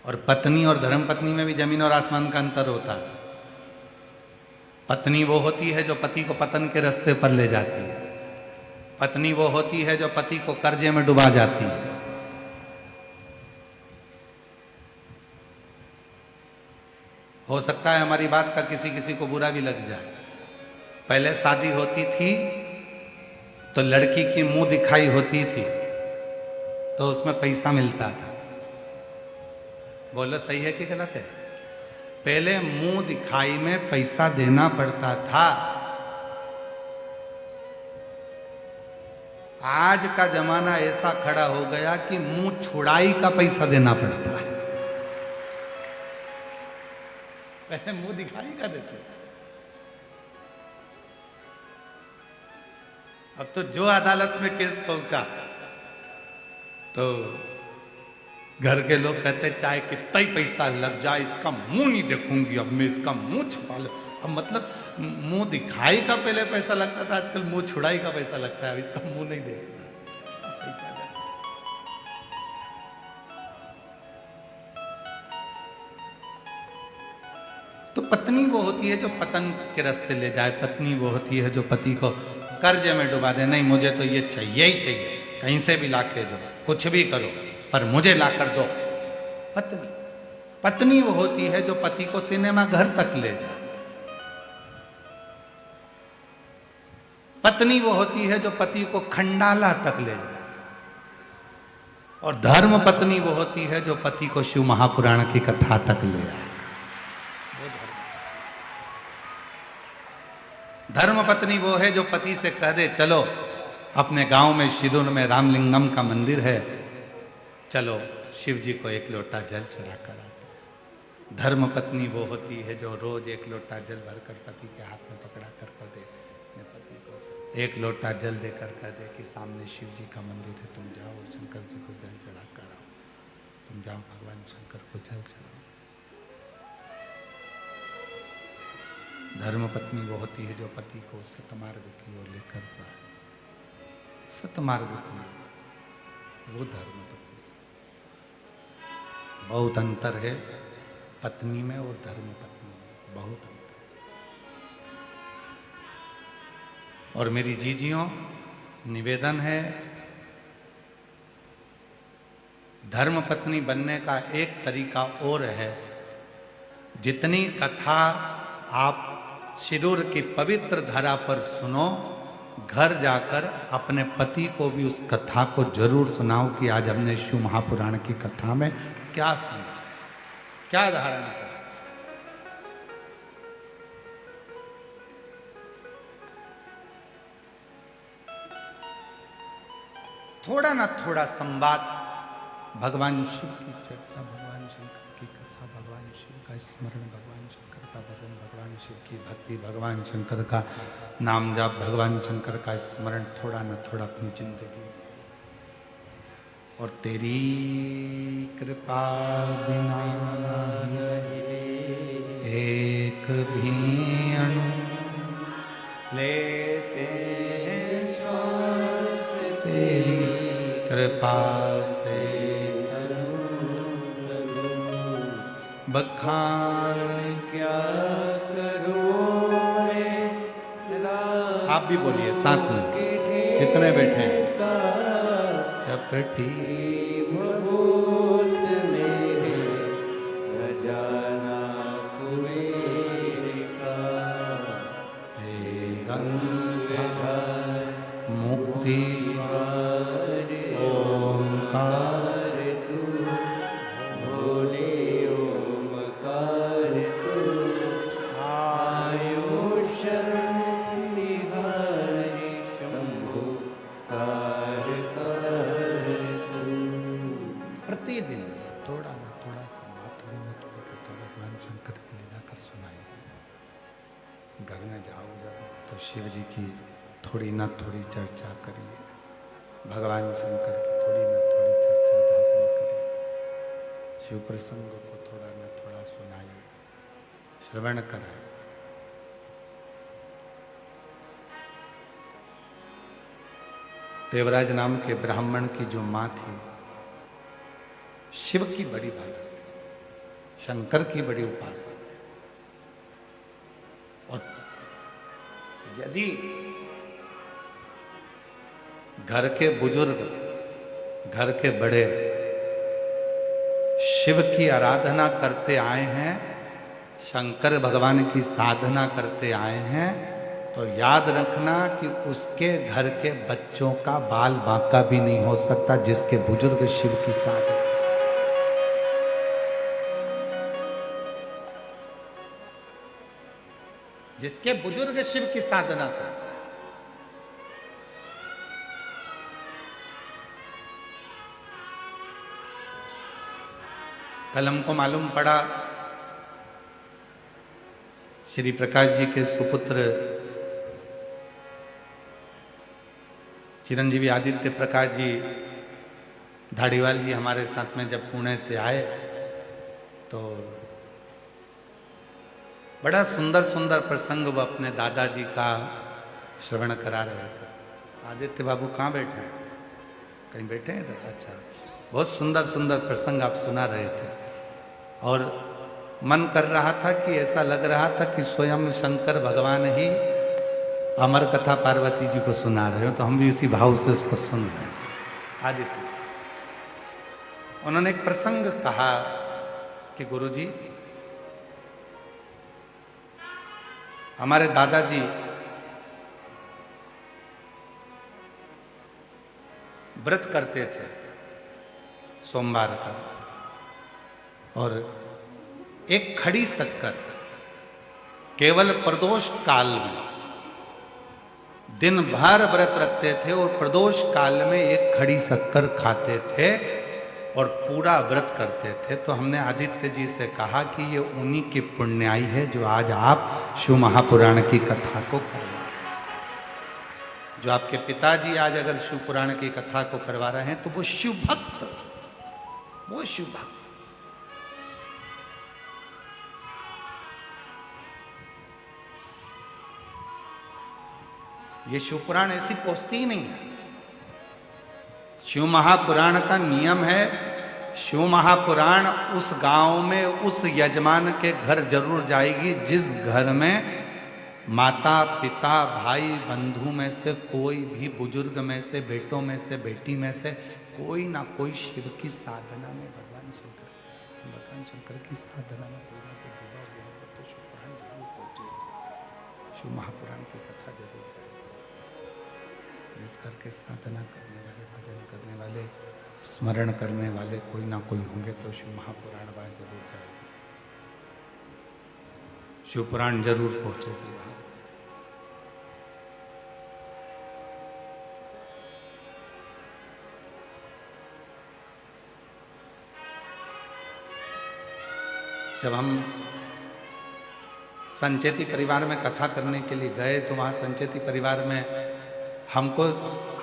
और पत्नी और धर्म पत्नी में भी जमीन और आसमान का अंतर होता है। पत्नी वो होती है जो पति को पतन के रास्ते पर ले जाती है। पत्नी वो होती है जो पति को कर्जे में डुबा जाती है। हो सकता है हमारी बात का किसी किसी को बुरा भी लग जाए। पहले शादी होती थी तो लड़की की मुंह दिखाई होती थी तो उसमें पैसा मिलता था। बोलो सही है कि गलत है? पहले मुंह दिखाई में पैसा देना पड़ता था। आज का जमाना ऐसा खड़ा हो गया कि मुंह छुड़ाई का पैसा देना पड़ता है। पहले मुंह दिखाई का देते थे, अब तो जो अदालत में केस पहुंचा तो घर के लोग कहते चाहे कितना ही पैसा लग जाए इसका मुंह नहीं देखूंगी, अब मैं इसका मुंह छुपा लूं। अब मतलब मुंह दिखाई का पहले पैसा लगता था, आजकल मुंह छुड़ाई का पैसा लगता है। अब इसका मुंह नहीं देखना। तो पत्नी वो होती है जो पतन के रास्ते ले जाए। पत्नी वो होती है जो पति को कर्जे में डुबा दे। नहीं, मुझे तो ये चाहिए ही चाहिए, कहीं से भी ला के दो, कुछ भी करो, पर मुझे ला कर दो। पत्नी पत्नी वो होती है जो पति को सिनेमा घर तक ले जाए। पत्नी वो होती है जो पति को खंडाला तक ले जाए। और धर्म पत्नी वो होती है जो पति को शिव महापुराण की कथा तक ले आए। धर्म पत्नी वो है जो पति से कह दे चलो अपने गांव में शिरूर में रामलिंगम का मंदिर है, चलो शिव जी को 1 लोटा जल चढ़ा कर आते। धर्म पत्नी वो होती है जो रोज 1 लोटा जल भरकर पति के हाथ में पकड़ा कर दे, अपने पति को 1 लोटा जल देकर कह दे कि सामने शिव जी का मंदिर है, तुम जाओ शंकर जी को जल चढ़ा कर आओ, तुम जाओ भगवान शंकर को जल चढ़ाओ। धर्म पत्नी वो होती है जो पति को सतमार्ग की ओर लेकर जाए, सतमार्ग की, वो धर्म पत्नी। बहुत अंतर है पत्नी में और धर्म पत्नी में, बहुत अंतर। और मेरी जीजियों, निवेदन है, धर्म पत्नी बनने का एक तरीका और है। जितनी कथा आप शिरूर की पवित्र धरा पर सुनो, घर जाकर अपने पति को भी उस कथा को जरूर सुनाओ कि आज हमने शिव महापुराण की कथा में क्या सुना, क्या धारण किया। थोड़ा ना थोड़ा संवाद, भगवान शिव की चर्चा, भगवान शंकर की कथा, भगवान शिव का स्मरण, भगवान शंकर का भजन, भगवान शिव की भक्ति, भगवान शंकर का नाम जाप, भगवान शंकर का स्मरण थोड़ा न थोड़ा अपनी जिंदगी। और तेरी कृपा बिना एक भी अणु लेते श्वास तेरी कृपा से बखान क्या करूं मैं, आप भी बोलिए साथ में, जितने बैठे हैं। चपटी भभूत मेरे खजाना कुबेर का, हे गंगाधर मुक्ति ओमकार तू भोले ओमकार तू, आयो शरण तिहारी शंभु कार तू। प्रतिदिन थोड़ा ना थोड़ा संवाद, थोड़ी ना थोड़ी कथा भगवान शंकर की ले जाकर सुनाई। घर में जाओ जब तो शिव जी की थोड़ी ना थोड़ी चर्चा करिए, भगवान शंकर की थोड़ी ना थोड़ी चर्चा धारण करिए, शिव प्रसंग को थोड़ा ना थोड़ा सुनाइए, श्रवण कराए। देवराज नाम के ब्राह्मण की जो माँ थी, शिव की बड़ी भक्त थी, शंकर की बड़ी उपासक थी। और यदि घर के बुजुर्ग, घर के बड़े शिव की आराधना करते आए हैं, शंकर भगवान की साधना करते आए हैं, तो याद रखना कि उसके घर के बच्चों का बाल बांका भी नहीं हो सकता जिसके बुजुर्ग शिव की साधना। जिसके बुजुर्ग शिव की साधना करते। कल हमको मालूम पड़ा श्री प्रकाश जी के सुपुत्र चिरंजीवी आदित्य प्रकाश जी धाड़ीवाल जी हमारे साथ में जब पुणे से आए तो बड़ा सुंदर सुंदर प्रसंग वो अपने दादाजी का श्रवण करा रहे थे। आदित्य बाबू कहाँ बैठे हैं? कहीं बैठे हैं? अच्छा, बहुत सुंदर सुंदर प्रसंग आप सुना रहे थे और मन कर रहा था कि ऐसा लग रहा था कि स्वयं शंकर भगवान ही अमर कथा पार्वती जी को सुना रहे हो, तो हम भी उसी भाव से उसको सुन रहे हैं। आदित्य उन्होंने एक प्रसंग कहा कि गुरुजी, हमारे दादाजी व्रत करते थे सोमवार का, और एक खड़ी शक्कर केवल प्रदोष काल में दिन भर व्रत रखते थे और प्रदोष काल में एक खड़ी शक्कर खाते थे और पूरा व्रत करते थे। तो हमने आदित्य जी से कहा कि ये उन्हीं की पुण्याई है जो आज आप शिव महापुराण की कथा को करवा, जो आपके पिताजी आज अगर शिव पुराण की कथा को करवा रहे हैं तो वो शिव भक्त, वो शिव भक्त। ये शिवपुराण ऐसी पोस्ती ही नहीं है। शिव महापुराण का नियम है, शिव महापुराण उस गांव में उस यजमान के घर जरूर जाएगी जिस घर में माता पिता भाई बंधु में से कोई भी, बुजुर्ग में से, बेटों में से, बेटी में से कोई ना कोई शिव की साधना में, भगवान शंकर की साधना में कोई ना कोई डूबा हुआ होगा, तो शिवपुराण जरूर पहुंचेगा, शिव महापुराण की कथा जरूर जाएगी। जिस घर के साधना करने वाले, भजन करने वाले, स्मरण करने वाले कोई ना कोई होंगे तो शिव महापुराण वहां जरूर जाएगी, शिवपुराण जरूर पहुंचेगी। जब हम संचेती परिवार में कथा करने के लिए गए तो वहाँ संचेती परिवार में हमको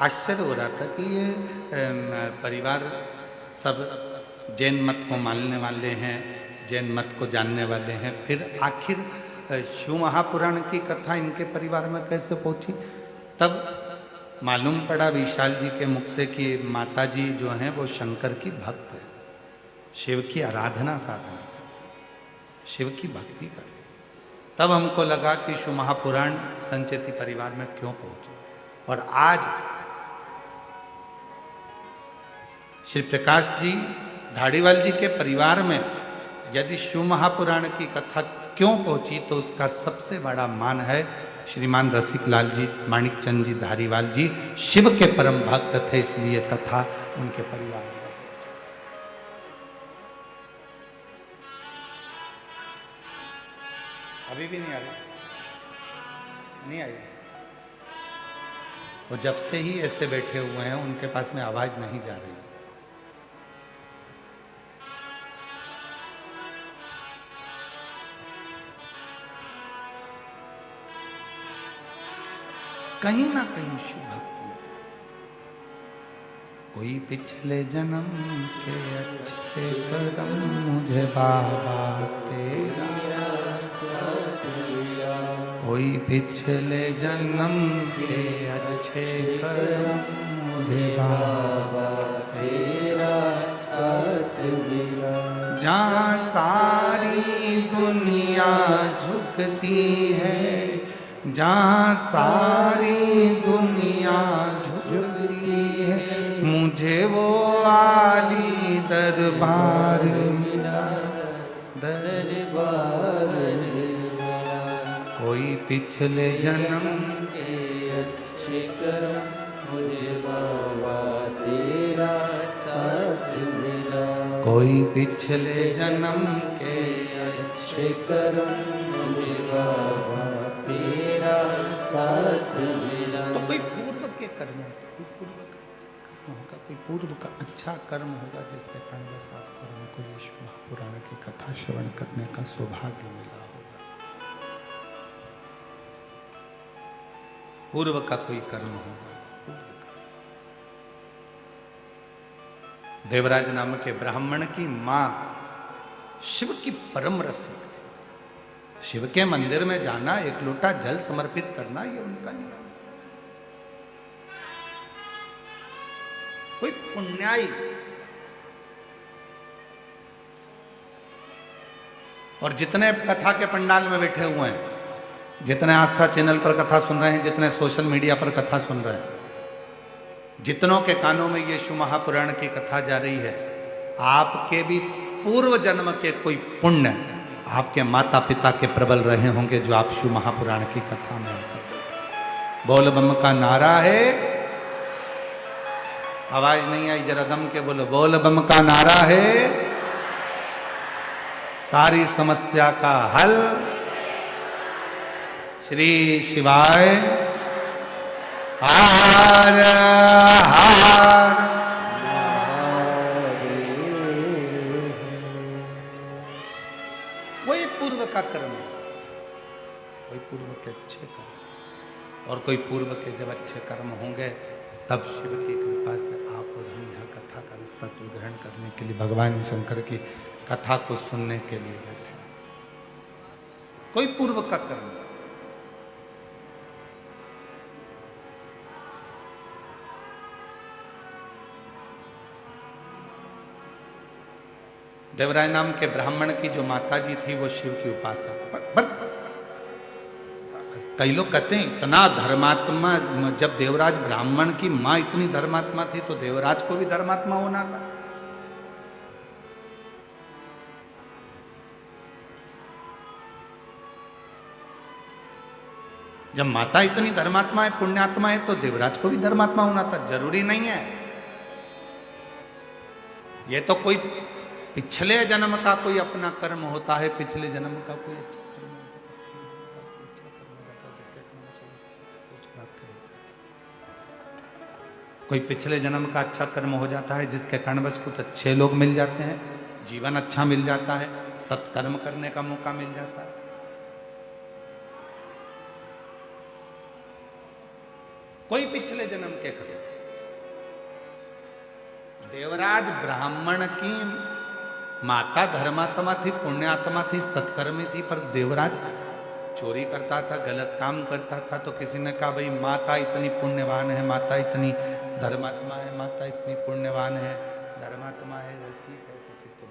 आश्चर्य हो रहा था कि ये परिवार सब जैन मत को मानने वाले हैं, जैन मत को जानने वाले हैं, फिर आखिर शिव महापुराण की कथा इनके परिवार में कैसे पहुंची। तब मालूम पड़ा विशाल जी के मुख से कि माता जी जो हैं वो शंकर की भक्त है, शिव की आराधना साधना, शिव की भक्ति करते। तब हमको लगा कि शिव महापुराण संचेती परिवार में क्यों पहुंचे। और आज श्री प्रकाश जी धाड़ीवाल जी के परिवार में यदि शिव महापुराण की कथा क्यों पहुंची तो उसका सबसे बड़ा मान है श्रीमान रसिक लाल जी, माणिक चंद जी धारीवाल जी शिव के परम भक्त थे, इसलिए कथा उनके परिवार में। अभी भी नहीं आ रही, नहीं आई। वो जब से ही ऐसे बैठे हुए हैं उनके पास में आवाज नहीं जा रही। कहीं ना कहीं शिव भक्ति, कोई पिछले जन्म के अच्छे कर्म मुझे बाबा तेरा, कोई पिछले जन्म के अच्छे कर्म मुझे बाबा तेरा साथ मिला। जहाँ सारी दुनिया झुकती है, जहाँ सारी दुनिया झुकती है, मुझे वो आली दरबार मिला, दरबार कोई पिछले जन्म के अच्छे कर्म मुझे बाबा तेरा साथ मिला। कोई पिछले जन्म के अच्छे कर्म मुझे बाबा तेरा साथ मिला। तो कोई पूर्व के कर्म होगा, कोई पूर्व का अच्छा कर्म होगा जिसके कारण बस आपको हमको ये महापुराण की कथा श्रवण करने का सौभाग्य मिला होगा। पूर्व का कोई कर्म होगा। देवराज नाम के ब्राह्मण की मां शिव की परम रसिक थी। शिव के मंदिर में जाना, एक लोटा जल समर्पित करना, ये उनका नियम। कोई पुण्याई और जितने कथा के पंडाल में बैठे हुए हैं, जितने आस्था चैनल पर कथा सुन रहे हैं, जितने सोशल मीडिया पर कथा सुन रहे हैं, जितनों के कानों में ये शिव महापुराण की कथा जा रही है, आपके भी पूर्व जन्म के कोई पुण्य आपके माता पिता के प्रबल रहे होंगे जो आप शिव महापुराण की कथा में बोल बम का नारा है। आवाज नहीं आई, जरा दम के बोलो, बोल बम का नारा है, सारी समस्या का हल श्री शिवाय हार हार। वही पूर्व का कर्म, कोई पूर्व के अच्छे कर्म, और कोई पूर्व के जब अच्छे कर्म होंगे तब शिव की कृपा से आप और हम यहाँ कथा का तत्व ग्रहण करने के लिए, भगवान शंकर की कथा को सुनने के लिए बैठे। कोई पूर्व का कर्म, देवराय नाम के ब्राह्मण की जो माता जी थी वो शिव की उपासक। पर कई लोग कहते हैं इतना धर्मात्मा, जब देवराज ब्राह्मण की मां इतनी धर्मात्मा थी तो देवराज को भी धर्मात्मा होना था। जब माता इतनी धर्मात्मा है, पुण्यात्मा है, तो देवराज को भी धर्मात्मा होना था। जरूरी नहीं है, ये तो कोई पिछले जन्म का कोई अपना कर्म होता है, पिछले जन्म का कोई अच्छा कर्म कोई पिछले जन्म का अच्छा कर्म हो जाता है, जिसके कारण बस कुछ अच्छे लोग मिल जाते हैं, जीवन अच्छा मिल जाता है, सत्कर्म करने का मौका मिल जाता है। कोई पिछले जन्म के कर्म। देवराज ब्राह्मण की माता धर्मात्मा थी, पुण्यात्मा थी, सत्कर्मी थी, पर देवराज चोरी करता था, गलत काम करता था। तो किसी ने कहा भाई माता इतनी पुण्यवान है, माता इतनी धर्मात्मा है, माता इतनी पुण्यवान है, धर्मात्मा है, रसिक है, तो फिर तो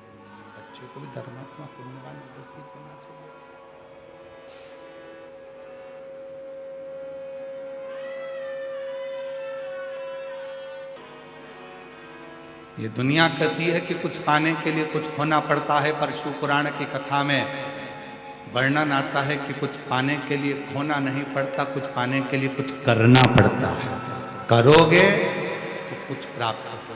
बच्चे को भी धर्मात्मा पुण्यवान रसिक होना चाहिए। ये दुनिया कहती है कि कुछ पाने के लिए कुछ खोना पड़ता है, पर शिव पुराण की कथा में वर्णन आता है कि कुछ पाने के लिए खोना नहीं पड़ता, कुछ पाने के लिए कुछ करना पड़ता है। करोगे तो कुछ प्राप्त होगा।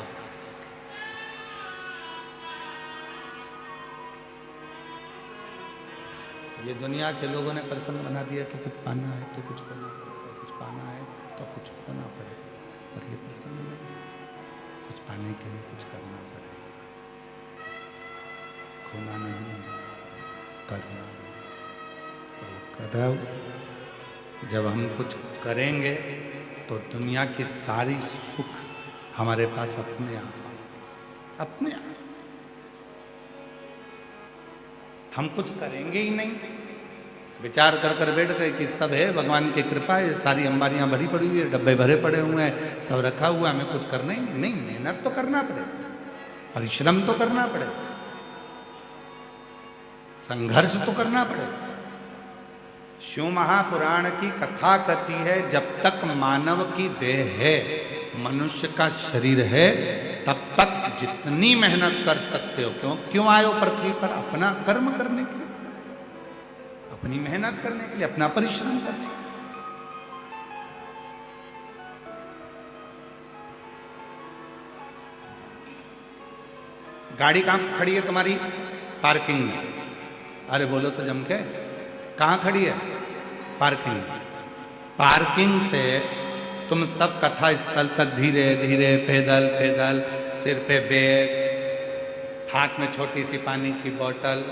ये दुनिया के लोगों ने प्रसंग बना दिया कि कुछ पाना है तो कुछ करना पड़ेगा, कुछ पाना है तो कुछ खोना पड़ेगा, पर ये प्रसंग नहीं है। कुछ पाने के लिए कुछ करना पड़ेगा, खोना नहीं है, करना। करो, जब हम कुछ करेंगे तो दुनिया की सारी सुख हमारे पास अपने आप, अपने आप। हम कुछ करेंगे ही नहीं, विचार कर कर बैठ गए कि सब है, भगवान की कृपा है, सारी अंबारियां भरी पड़ी हुई है, डब्बे भरे पड़े हुए हैं, सब रखा हुआ है, हमें कुछ करना ही नहीं। मेहनत तो करना पड़ेगा, परिश्रम तो करना पड़ेगा, संघर्ष तो करना पड़ेगा। शिव महापुराण की कथा कहती है जब तक मानव की देह है, मनुष्य का शरीर है, तब तक जितनी मेहनत कर सकते हो। क्यों आए हो पृथ्वी पर? अपना कर्म करने के लिए, अपनी मेहनत करने के लिए, अपना परिश्रम करने के लिए। गाड़ी कहां खड़ी है तुम्हारी? पार्किंग में। अरे बोलो तो जम के, कहां खड़ी है? पार्किंग में। पार्किंग से तुम सब कथा स्थल तक धीरे धीरे पैदल पैदल, सिर पे बैग, हाथ में छोटी सी पानी की बोतल,